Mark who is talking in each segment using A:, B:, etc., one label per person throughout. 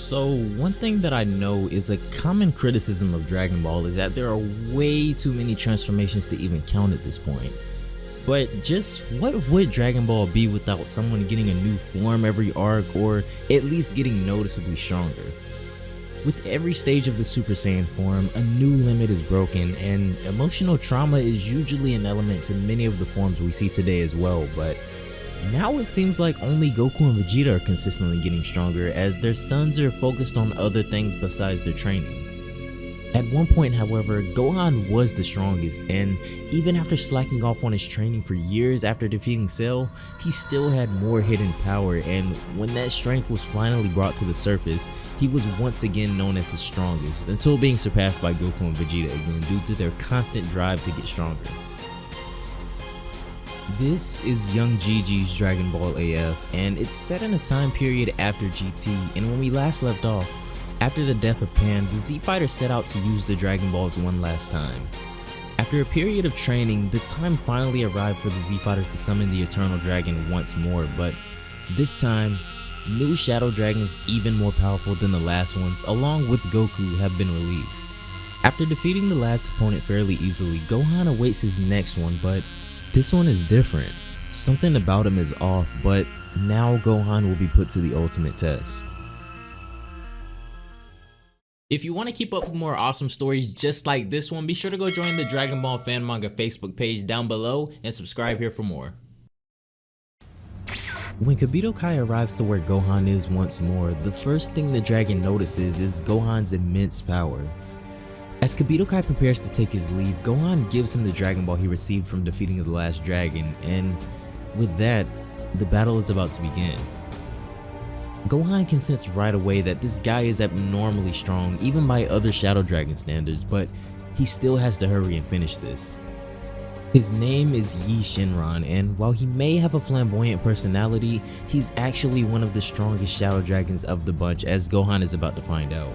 A: So one thing that I know is a common criticism of Dragon Ball is that there are way too many transformations to even count at this point. But just what would Dragon Ball be without someone getting a new form every arc, or at least getting noticeably stronger? With every stage of the Super Saiyan form, a new limit is broken, and emotional trauma is usually an element to many of the forms we see today as well, but now it seems like only Goku and Vegeta are consistently getting stronger, as their sons are focused on other things besides their training. At one point, however, Gohan was the strongest, and even after slacking off on his training for years after defeating Cell, he still had more hidden power, and when that strength was finally brought to the surface, he was once again known as the strongest, until being surpassed by Goku and Vegeta again due to their constant drive to get stronger. This is Young Gigi's Dragon Ball AF, and it's set in a time period after GT, and when we last left off, after the death of Pan, the Z Fighters set out to use the Dragon Balls one last time. After a period of training, the time finally arrived for the Z Fighters to summon the Eternal Dragon once more, but this time, new Shadow Dragons even more powerful than the last ones, along with Goku, have been released. After defeating the last opponent fairly easily, Gohan awaits his next one, but this one is different. Something about him is off, but now Gohan will be put to the ultimate test. If you want to keep up with more awesome stories just like this one, be sure to go join the Dragon Ball Fan Manga Facebook page down below and subscribe here for more. When Kibito Kai arrives to where Gohan is once more, the first thing the dragon notices is Gohan's immense power. As Kibito Kai prepares to take his leave, Gohan gives him the Dragon Ball he received from defeating the last dragon, and with that, the battle is about to begin. Gohan can sense right away that this guy is abnormally strong even by other Shadow Dragon standards, but he still has to hurry and finish this. His name is Yi Shinran, and while he may have a flamboyant personality, he's actually one of the strongest Shadow Dragons of the bunch, as Gohan is about to find out.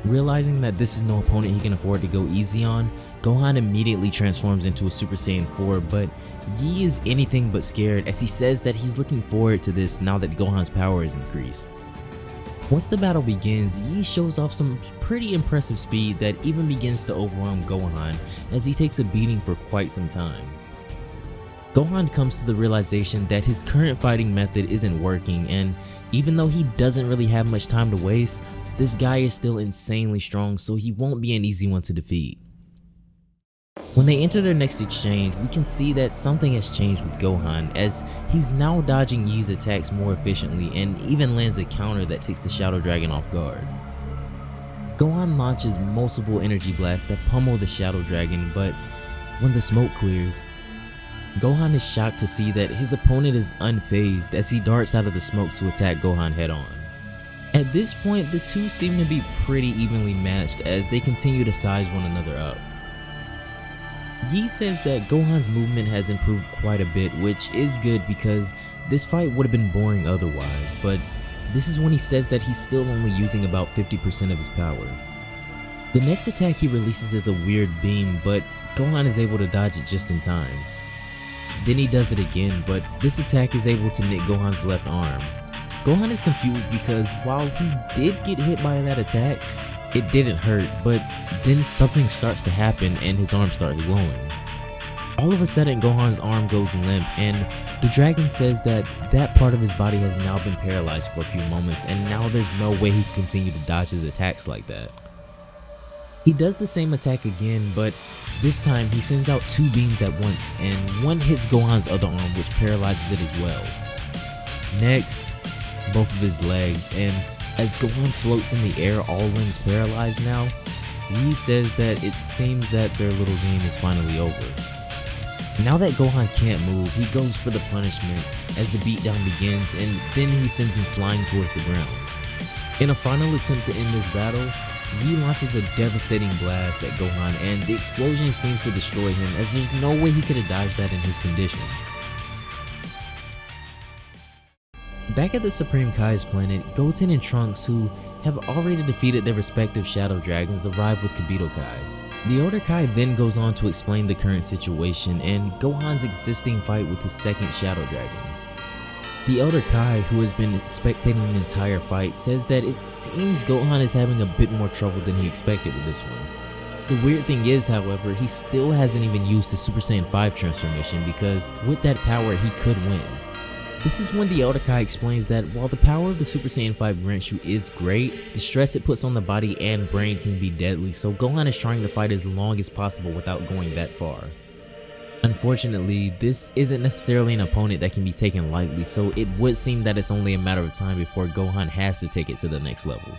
A: Realizing that this is no opponent he can afford to go easy on, Gohan immediately transforms into a Super Saiyan 4, but Yi is anything but scared, as he says that he's looking forward to this now that Gohan's power is increased. Once the battle begins, Yi shows off some pretty impressive speed that even begins to overwhelm Gohan, as he takes a beating for quite some time. Gohan comes to the realization that his current fighting method isn't working, and even though he doesn't really have much time to waste, this guy is still insanely strong, so he won't be an easy one to defeat. When they enter their next exchange, we can see that something has changed with Gohan, as he's now dodging Yi's attacks more efficiently and even lands a counter that takes the Shadow Dragon off guard. Gohan launches multiple energy blasts that pummel the Shadow Dragon, but when the smoke clears, Gohan is shocked to see that his opponent is unfazed as he darts out of the smoke to attack Gohan head on. At this point, the two seem to be pretty evenly matched as they continue to size one another up. Yi says that Gohan's movement has improved quite a bit, which is good because this fight would have been boring otherwise, but this is when he says that he's still only using about 50% of his power. The next attack he releases is a weird beam, but Gohan is able to dodge it just in time. Then he does it again, but this attack is able to nick Gohan's left arm. Gohan is confused because while he did get hit by that attack, it didn't hurt, but then something starts to happen and his arm starts glowing. All of a sudden, Gohan's arm goes limp, and the dragon says that that part of his body has now been paralyzed for a few moments, and now there's no way he can continue to dodge his attacks like that. He does the same attack again, but this time he sends out two beams at once, and one hits Gohan's other arm, which paralyzes it as well. Next, both of his legs, and as Gohan floats in the air, all limbs paralyzed now, Yi says that it seems that their little game is finally over. Now that Gohan can't move, he goes for the punishment as the beatdown begins, and then he sends him flying towards the ground. In a final attempt to end this battle, Yi launches a devastating blast at Gohan, and the explosion seems to destroy him, as there's no way he could have dodged that in his condition. Back at the Supreme Kai's planet, Goten and Trunks, who have already defeated their respective Shadow Dragons, arrive with Kibito Kai. The Order Kai then goes on to explain the current situation and Gohan's existing fight with his second Shadow Dragon. The Elder Kai, who has been spectating the entire fight, says that it seems Gohan is having a bit more trouble than he expected with this one. The weird thing is, however, he still hasn't even used the Super Saiyan 5 transformation, because with that power he could win. This is when the Elder Kai explains that while the power of the Super Saiyan 5 grants you is great, the stress it puts on the body and brain can be deadly, so Gohan is trying to fight as long as possible without going that far. Unfortunately, this isn't necessarily an opponent that can be taken lightly, so it would seem that it's only a matter of time before Gohan has to take it to the next level.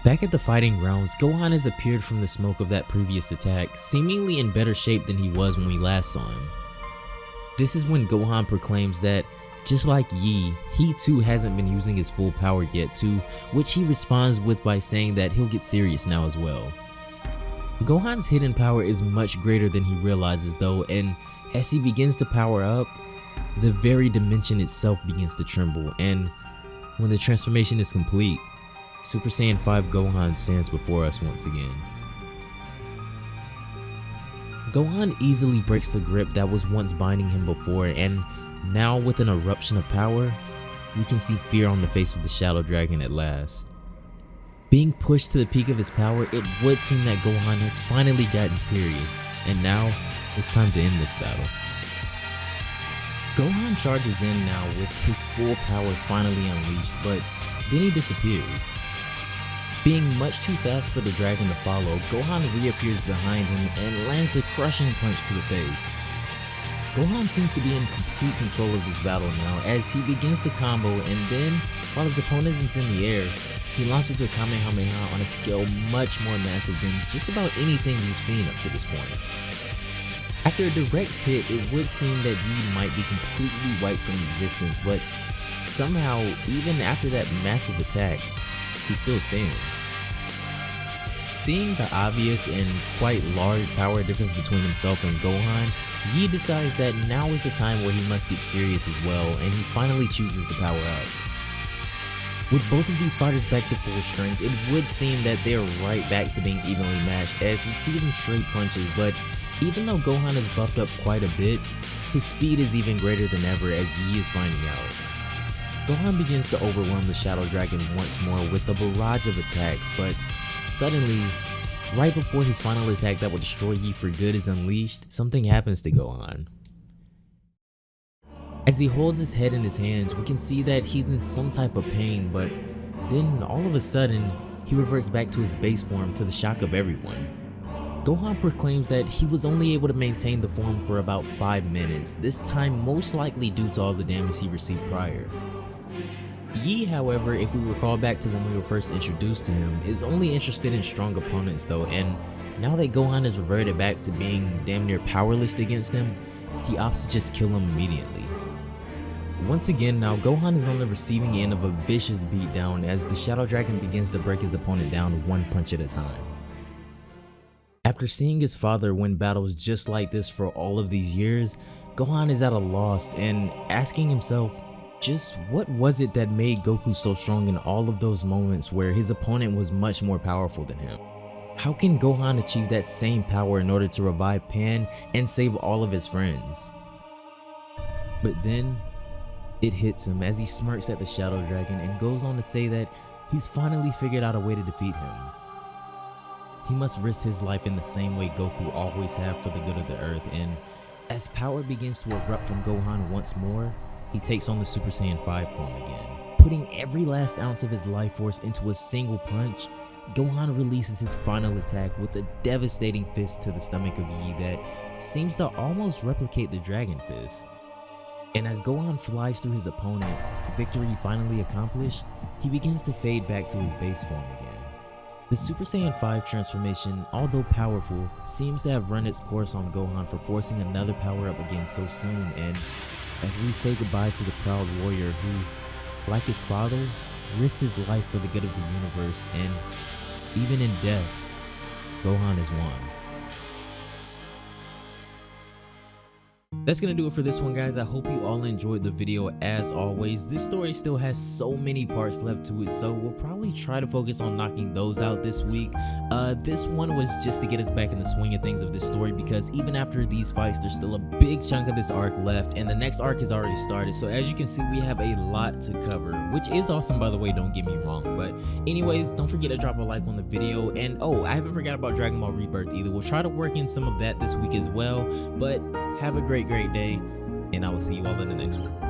A: Back at the fighting grounds, Gohan has appeared from the smoke of that previous attack, seemingly in better shape than he was when we last saw him. This is when Gohan proclaims that, just like Yi, he too hasn't been using his full power yet, to which he responds with by saying that he'll get serious now as well. Gohan's hidden power is much greater than he realizes though, and as he begins to power up, the very dimension itself begins to tremble, and when the transformation is complete, Super Saiyan 5 Gohan stands before us once again. Gohan easily breaks the grip that was once binding him before, and now with an eruption of power, we can see fear on the face of the Shadow Dragon at last. Being pushed to the peak of his power, it would seem that Gohan has finally gotten serious, and now it's time to end this battle. Gohan charges in now with his full power finally unleashed, but then he disappears. Being much too fast for the dragon to follow, Gohan reappears behind him and lands a crushing punch to the face. Gohan seems to be in complete control of this battle now as he begins to combo, and then, while his opponent is in the air, he launches a Kamehameha on a scale much more massive than just about anything we've seen up to this point. After a direct hit, it would seem that Yi might be completely wiped from existence, but somehow, even after that massive attack, he still stands. Seeing the obvious and quite large power difference between himself and Gohan, Yi decides that now is the time where he must get serious as well, and he finally chooses to power up. With both of these fighters back to full strength, it would seem that they're right back to being evenly matched as we see them trade punches, but even though Gohan is buffed up quite a bit, his speed is even greater than ever as Yi is finding out. Gohan begins to overwhelm the Shadow Dragon once more with a barrage of attacks, but suddenly, right before his final attack that will destroy Yi for good is unleashed, something happens to Gohan. As he holds his head in his hands, we can see that he's in some type of pain, but then all of a sudden, he reverts back to his base form to the shock of everyone. Gohan proclaims that he was only able to maintain the form for about 5 minutes, this time most likely due to all the damage he received prior. Yi, however, if we recall back to when we were first introduced to him, is only interested in strong opponents though, and now that Gohan has reverted back to being damn near powerless against him, he opts to just kill him immediately. Once again now, Gohan is on the receiving end of a vicious beatdown as the Shadow Dragon begins to break his opponent down one punch at a time. After seeing his father win battles just like this for all of these years, Gohan is at a loss and asking himself, just what was it that made Goku so strong in all of those moments where his opponent was much more powerful than him? How can Gohan achieve that same power in order to revive Pan and save all of his friends? But then, it hits him as he smirks at the Shadow Dragon and goes on to say that he's finally figured out a way to defeat him. He must risk his life in the same way Goku always have for the good of the earth, and as power begins to erupt from Gohan once more, he takes on the Super Saiyan 5 form again. Putting every last ounce of his life force into a single punch, Gohan releases his final attack with a devastating fist to the stomach of Yi that seems to almost replicate the Dragon Fist. And as Gohan flies through his opponent, victory finally accomplished, he begins to fade back to his base form again. The Super Saiyan 5 transformation, although powerful, seems to have run its course on Gohan for forcing another power up again so soon, and as we say goodbye to the proud warrior who, like his father, risked his life for the good of the universe, and even in death, Gohan has won. That's gonna do it for this one, guys. I hope you all enjoyed the video. As always, this story still has so many parts left to it, so we'll probably try to focus on knocking those out this week. This one was just to get us back in the swing of things of this story, because even after these fights, there's still a bit big chunk of this arc left, and the next arc has already started. So as you can see, we have a lot to cover, which is awesome, by the way, don't get me wrong. But anyways, don't forget to drop a like on the video. And oh, I haven't forgot about Dragon Ball Rebirth either. We'll try to work in some of that this week as well. But have a great day, and I will see you all in the next one.